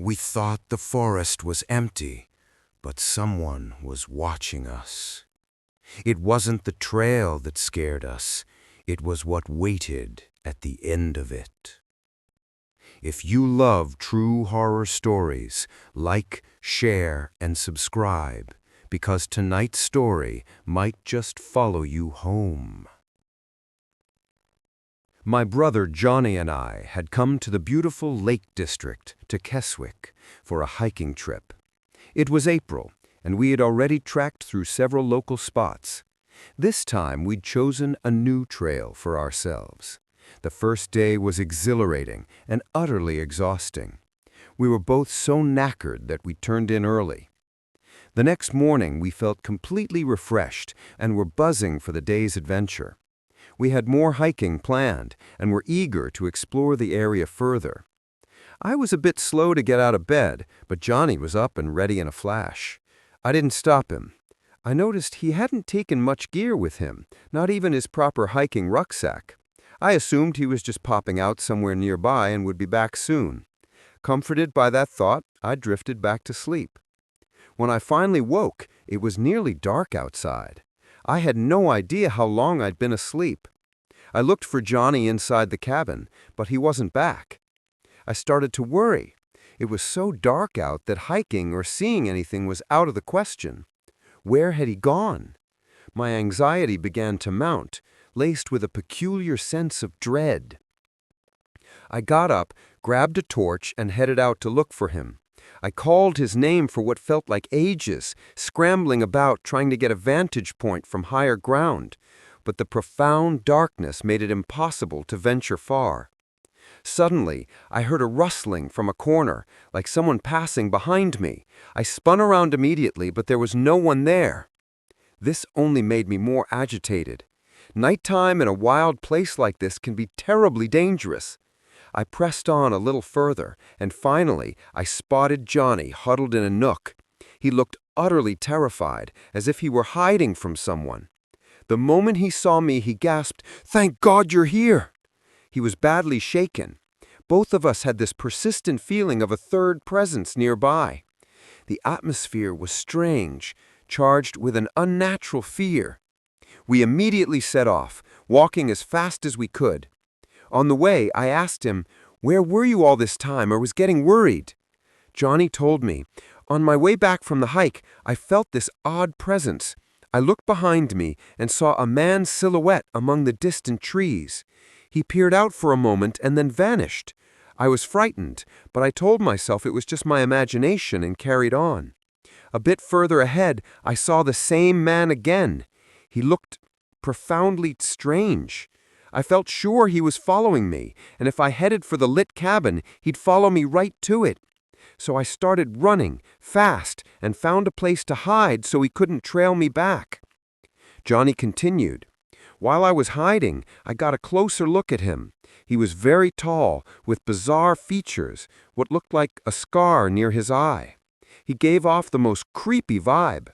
We thought the forest was empty, but someone was watching us. It wasn't the trail that scared us, it was what waited at the end of it. If you love true horror stories, like, share, and subscribe, because tonight's story might just follow you home. My brother Johnny and I had come to the beautiful Lake District, to Keswick, for a hiking trip. It was April, and we had already trekked through several local spots. This time we'd chosen a new trail for ourselves. The first day was exhilarating and utterly exhausting. We were both so knackered that we turned in early. The next morning we felt completely refreshed and were buzzing for the day's adventure. We had more hiking planned and were eager to explore the area further. I was a bit slow to get out of bed, but Johnny was up and ready in a flash. I didn't stop him. I noticed he hadn't taken much gear with him, not even his proper hiking rucksack. I assumed he was just popping out somewhere nearby and would be back soon. Comforted by that thought, I drifted back to sleep. When I finally woke, it was nearly dark outside. I had no idea how long I'd been asleep. I looked for Johnny inside the cabin, but he wasn't back. I started to worry. It was so dark out that hiking or seeing anything was out of the question. Where had he gone? My anxiety began to mount, laced with a peculiar sense of dread. I got up, grabbed a torch, and headed out to look for him. I called his name for what felt like ages, scrambling about trying to get a vantage point from higher ground, but the profound darkness made it impossible to venture far. Suddenly, I heard a rustling from a corner, like someone passing behind me. I spun around immediately, but there was no one there. This only made me more agitated. Nighttime in a wild place like this can be terribly dangerous. I pressed on a little further, and finally I spotted Johnny huddled in a nook. He looked utterly terrified, as if he were hiding from someone. The moment he saw me, he gasped, "Thank God you're here!" He was badly shaken. Both of us had this persistent feeling of a third presence nearby. The atmosphere was strange, charged with an unnatural fear. We immediately set off, walking as fast as we could. On the way, I asked him, "Where were you all this time?" or was getting worried. Johnny told me, "On my way back from the hike, I felt this odd presence. I looked behind me and saw a man's silhouette among the distant trees. He peered out for a moment and then vanished. I was frightened, but I told myself it was just my imagination and carried on. A bit further ahead, I saw the same man again. He looked profoundly strange. I felt sure he was following me, and if I headed for the lit cabin, he'd follow me right to it. So I started running, fast, and found a place to hide so he couldn't trail me back." Johnny continued, "While I was hiding, I got a closer look at him. He was very tall, with bizarre features, what looked like a scar near his eye. He gave off the most creepy vibe.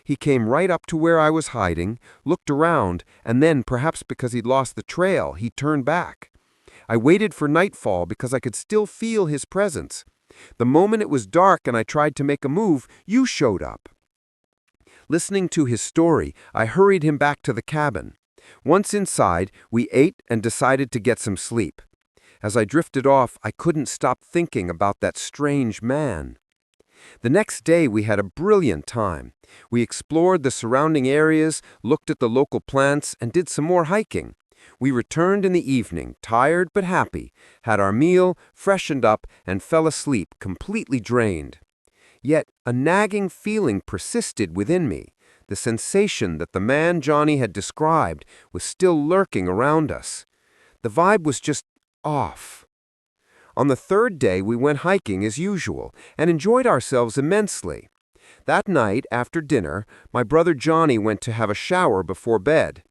He came right up to where I was hiding, looked around, and then, perhaps because he'd lost the trail, he turned back. I waited for nightfall because I could still feel his presence. The moment it was dark and I tried to make a move, you showed up." Listening to his story, I hurried him back to the cabin. Once inside, we ate and decided to get some sleep. As I drifted off, I couldn't stop thinking about that strange man. The next day, we had a brilliant time. We explored the surrounding areas, looked at the local plants, and did some more hiking. We returned in the evening, tired but happy, had our meal, freshened up, and fell asleep, completely drained. Yet a nagging feeling persisted within me. The sensation that the man Johnny had described was still lurking around us. The vibe was just off. On the third day, we went hiking as usual and enjoyed ourselves immensely. That night, after dinner, my brother Johnny went to have a shower before bed.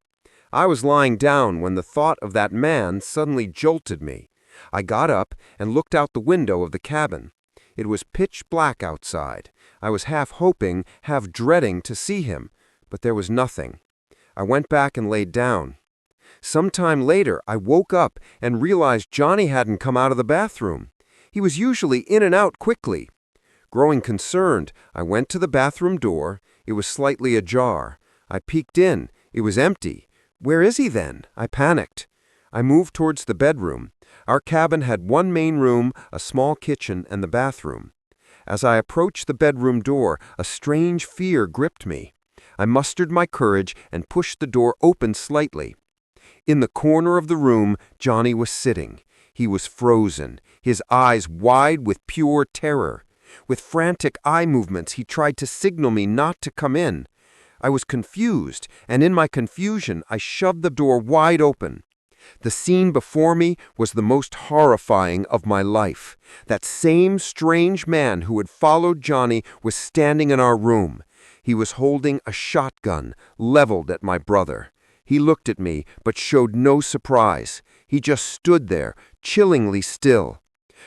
I was lying down when the thought of that man suddenly jolted me. I got up and looked out the window of the cabin. It was pitch black outside. I was half hoping, half dreading to see him, but there was nothing. I went back and laid down. Sometime later, I woke up and realized Johnny hadn't come out of the bathroom. He was usually in and out quickly. Growing concerned, I went to the bathroom door. It was slightly ajar. I peeked in. It was empty. Where is he then? I panicked. I moved towards the bedroom. Our cabin had one main room, a small kitchen, and the bathroom. As I approached the bedroom door, a strange fear gripped me. I mustered my courage and pushed the door open slightly. In the corner of the room, Johnny was sitting. He was frozen, his eyes wide with pure terror. With frantic eye movements, he tried to signal me not to come in. I was confused, and in my confusion, I shoved the door wide open. The scene before me was the most horrifying of my life. That same strange man who had followed Johnny was standing in our room. He was holding a shotgun leveled at my brother. He looked at me, but showed no surprise. He just stood there, chillingly still.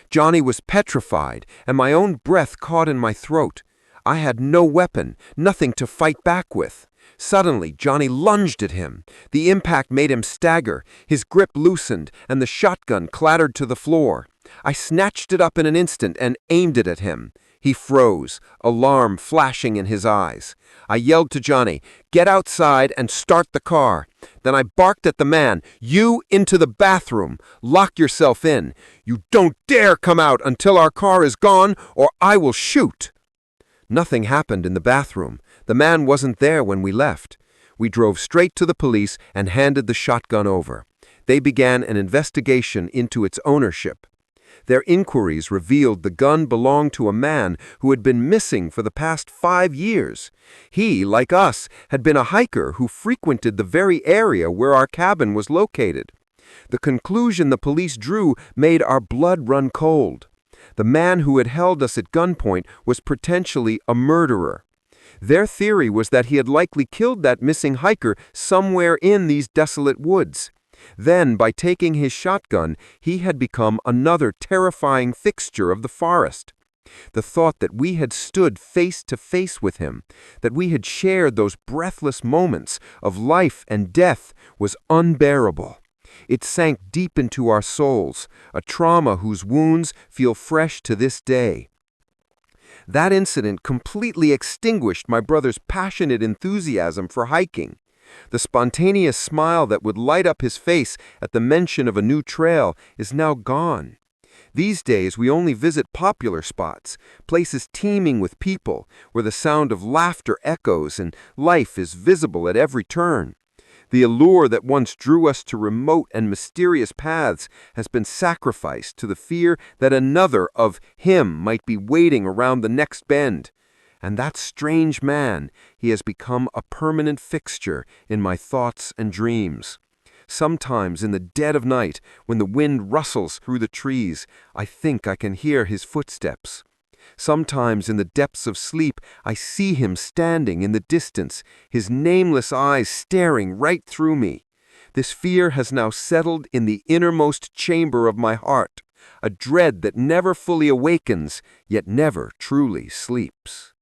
Johnny was petrified, and my own breath caught in my throat. I had no weapon, nothing to fight back with. Suddenly, Johnny lunged at him. The impact made him stagger. His grip loosened, and the shotgun clattered to the floor. I snatched it up in an instant and aimed it at him. He froze, alarm flashing in his eyes. I yelled to Johnny, "Get outside and start the car." Then I barked at the man, "You into the bathroom. Lock yourself in. You don't dare come out until our car is gone, or I will shoot." Nothing happened in the bathroom. The man wasn't there when we left. We drove straight to the police and handed the shotgun over. They began an investigation into its ownership. Their inquiries revealed the gun belonged to a man who had been missing for the past 5 years. He, like us, had been a hiker who frequented the very area where our cabin was located. The conclusion the police drew made our blood run cold. The man who had held us at gunpoint was potentially a murderer. Their theory was that he had likely killed that missing hiker somewhere in these desolate woods. Then, by taking his shotgun, he had become another terrifying fixture of the forest. The thought that we had stood face to face with him, that we had shared those breathless moments of life and death, was unbearable. It sank deep into our souls, a trauma whose wounds feel fresh to this day. That incident completely extinguished my brother's passionate enthusiasm for hiking. The spontaneous smile that would light up his face at the mention of a new trail is now gone. These days, we only visit popular spots, places teeming with people, where the sound of laughter echoes and life is visible at every turn. The allure that once drew us to remote and mysterious paths has been sacrificed to the fear that another of him might be waiting around the next bend. And that strange man, he has become a permanent fixture in my thoughts and dreams. Sometimes in the dead of night, when the wind rustles through the trees, I think I can hear his footsteps. Sometimes in the depths of sleep, I see him standing in the distance, his nameless eyes staring right through me. This fear has now settled in the innermost chamber of my heart, a dread that never fully awakens, yet never truly sleeps.